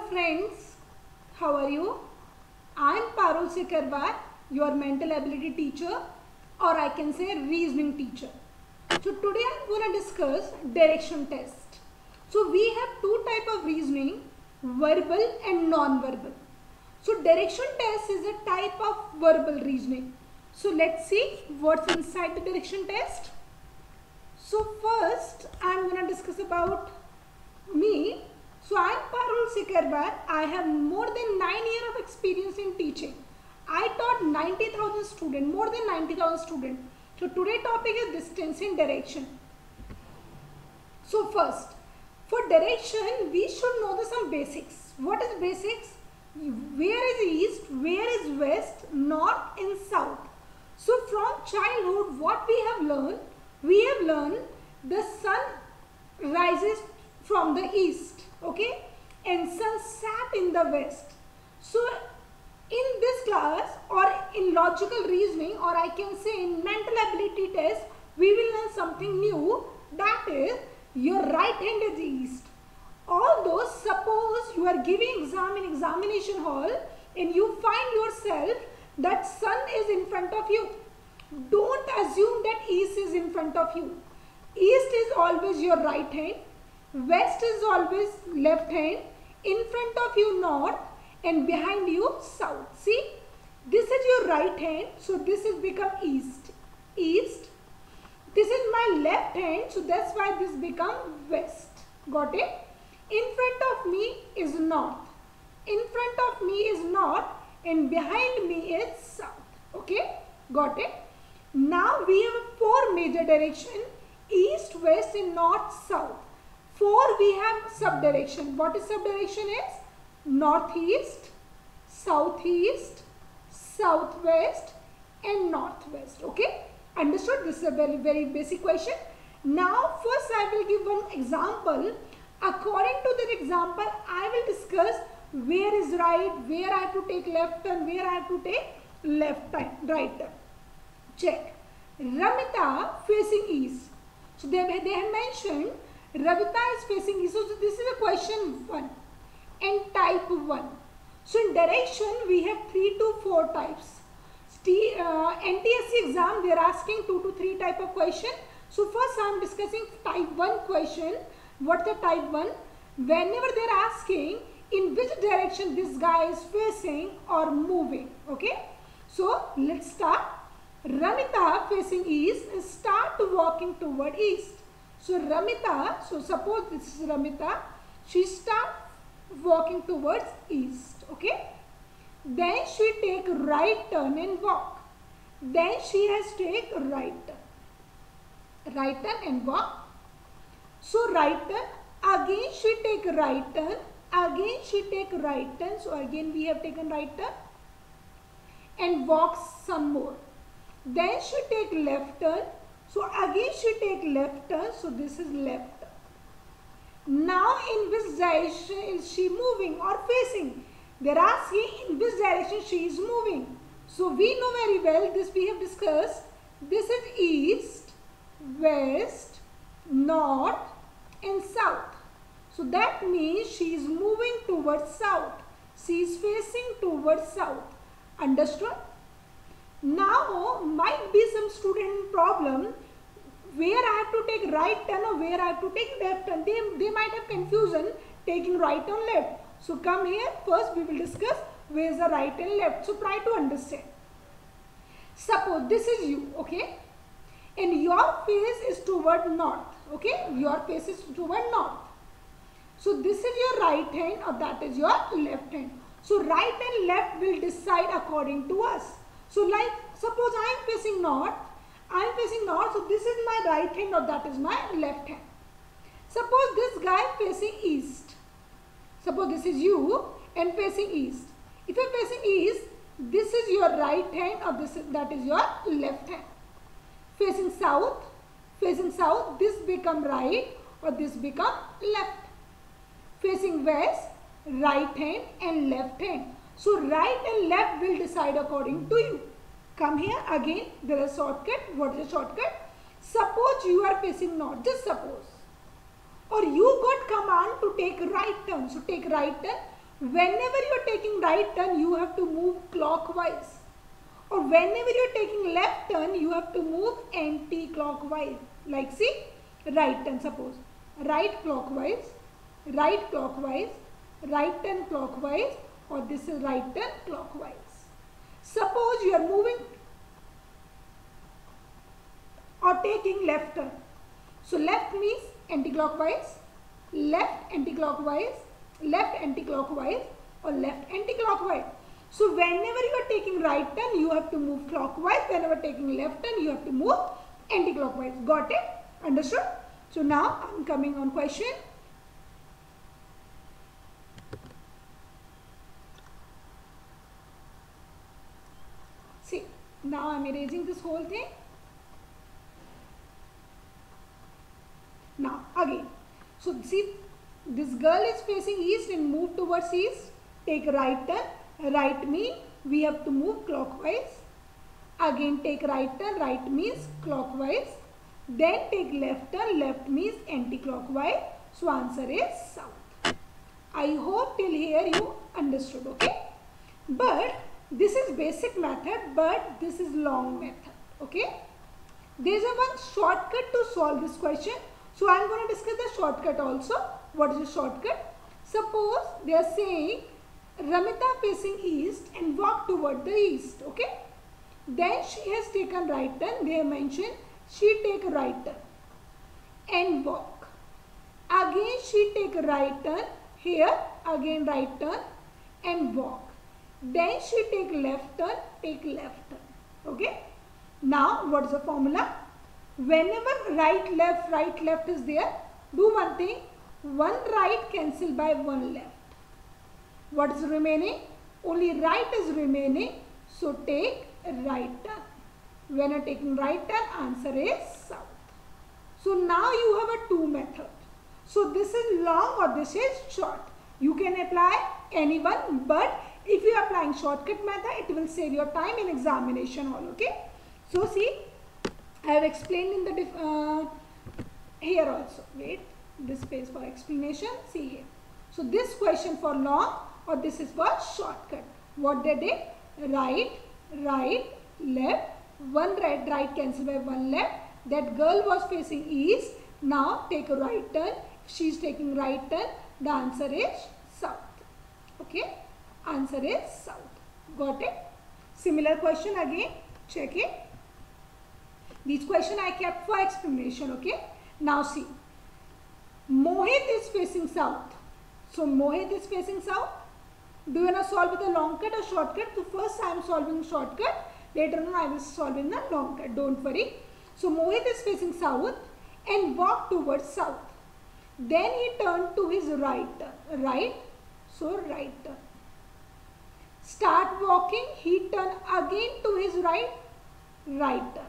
friends, how are you? I am Parul Sikarwar, your mental ability teacher, or I can say reasoning teacher. So today I am going to discuss direction test. So we have two types of reasoning, verbal and non-verbal. So direction test is a type of verbal reasoning. So let's see what's inside the direction test. So first I am going to discuss about me. So I am Parul Sikarwar. I have more than 9 years of experience in teaching. I taught 90,000 students, more than 90,000 students. So today's topic is distance in direction. So first, for direction, we should know some basics. What is basics? Where is east, where is west, north and south. So from childhood, what we have learned? We have learned the sun rises from the east. Okay, and sun sat in the west. So in this class or in logical reasoning, or I can say in mental ability test, we will learn something new, that is your right hand is east. Although suppose you are giving exam in examination hall and you find yourself that sun is in front of you, don't assume that east is in front of you. East is always your right hand, west is always left hand, in front of you north, and behind you south. See, this is your right hand, so this has become east. East. This is my left hand, so that's why this become west. Got it? In front of me is north. In front of me is north, and behind me is south. Okay? Got it? Now we have four major directions: east, west, and north, south. Four we have subdirection. What is subdirection is? Northeast, southeast, southwest and northwest. Okay? Understood? This is a very basic question. Now first I will give one example. According to that example, I will discuss where is right, where I have to take left turn, where I have to take right turn. Check. Ramita facing east. So they have mentioned Ravita is facing east. So this is a question 1 and type 1. So in direction we have 3 to 4 types. NTSC exam they are asking 2 to 3 type of question. So first I am discussing type 1 question. What is the type 1? Whenever they are asking in which direction this guy is facing or moving. Okay. So let's start. Ramita facing east and start walking toward east. So Ramita, so suppose this is Ramita, she starts walking towards east, okay. Then she take right turn and walk. Then she has take right turn and walk. So right turn, again she take right turn, again she take right turn. So again we have taken right turn and walk some more. Then she take left turn. So again she take left turn, so this is left turn. Now in which direction is she moving or facing? They are asking in which direction she is moving. So we know very well, this we have discussed. This is east, west, north and south. So that means she is moving towards south. She is facing towards south. Understood? Now might be some student problem where I have to take right turn or where I have to take left turn. They might have confusion taking right or left. So come here, first we will discuss where is the right and left. So try to understand. Suppose this is you, okay, and your face is toward north, okay, your face is toward north. So this is your right hand or that is your left hand. So right and left will decide according to us. So like suppose I am facing north, so this is my right hand or that is my left hand. Suppose this guy facing east. Suppose this is you and facing east. If you are facing east, this is your right hand or that is your left hand. Facing south, this become right or this become left. Facing west, right hand and left hand. So right and left will decide according to you. Come here again, there is a shortcut. What is the shortcut? Suppose you are facing north, just suppose. Or you got command to take right turn. So take right turn. whenever you are taking right turn, you have to move clockwise, or whenever you are taking left turn, you have to move anti-clockwise. Like see, right turn, suppose right clockwise, right clockwise, right turn clockwise, or this is right turn clockwise. Suppose you are moving or taking left turn. So left means anti-clockwise, left anti-clockwise, left anti-clockwise, or left anti-clockwise. So whenever you are taking right turn, you have to move clockwise. Whenever taking left turn, you have to move anti-clockwise. Got it? Understood? So now I am coming on question. See, now I am erasing this whole thing. Now again, so see, this girl is facing east and move towards east. Take right turn. Right means we have to move clockwise. Again take right turn. Right means clockwise. Then take left turn. Left means anti-clockwise. So answer is south. I hope till here you understood. Okay. But this is basic method. But this is long method. Okay. There is a one shortcut to solve this question. So I am going to discuss the shortcut also. What is the shortcut? Suppose they are saying Ramita facing east and walk toward the east. Okay. Then she has taken right turn. They have mentioned she take right turn and walk. Again she take right turn. Here again right turn and walk. Then she take left turn. Take left turn. Okay. Now what is the formula? Whenever right left is there, do one thing. One right cancel by one left. What is remaining? Only right is remaining. So take right turn. When you are taking right turn, answer is south. So now you have a two method. So this is long or this is short. You can apply any one, but if you are applying shortcut method, it will save your time in examination hall. Okay. So see, I have explained in the here also. Wait, this page for explanation. See here. So this question for long or this is for shortcut. What they did? Right, left. One right cancel by one left. That girl was facing east. Now take a right turn. If she is taking right turn, the answer is south. Okay. Answer is south. Got it? Similar question again. Check it. This question I kept for explanation. Okay. Now see. Mohit is facing south. So Mohit is facing south. Do you want to solve with a long cut or shortcut? So first I am solving shortcut. Later on I will solve in the long cut. Don't worry. So Mohit is facing south and walk towards south. Then he turned to his right turn. Right. So right turn. Start walking. He turn again to his right. Right turn.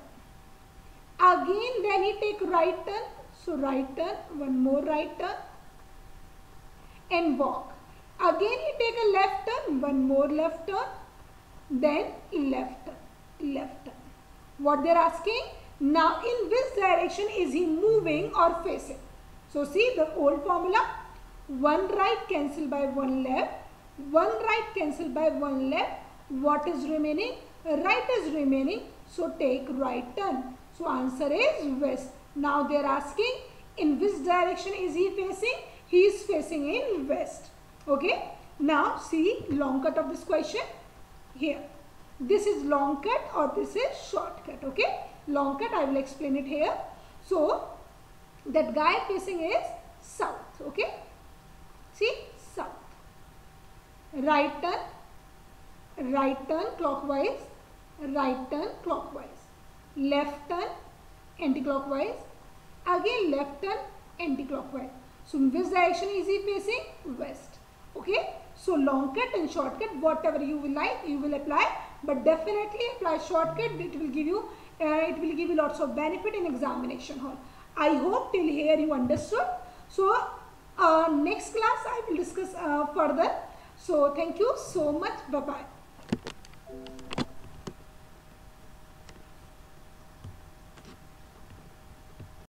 Again then he take right turn. So right turn. One more right turn. And walk. Again he take a left turn. One more left turn. Then left turn. Left turn. What they are asking? Now in which direction is he moving or facing? So see the old formula. One right cancel by one left. One right cancel by one left. What is remaining? Right is remaining. So take right turn. So answer is west. Now they are asking in which direction is he facing? He is facing in west. Okay. Now see long cut of this question. Here. This is long cut or this is short cut. Okay. Long cut I will explain it here. So that guy facing is south. Okay. See south. Right turn clockwise. Right turn clockwise. Left turn anti-clockwise. Again left turn anti-clockwise. So in which direction is he facing? West. Okay. So long cut and short cut, whatever you will like, you will apply. But definitely apply shortcut. It will give you lots of benefit in examination hall. I hope till here you understood. So next class I will discuss further. So thank you so much. Bye bye.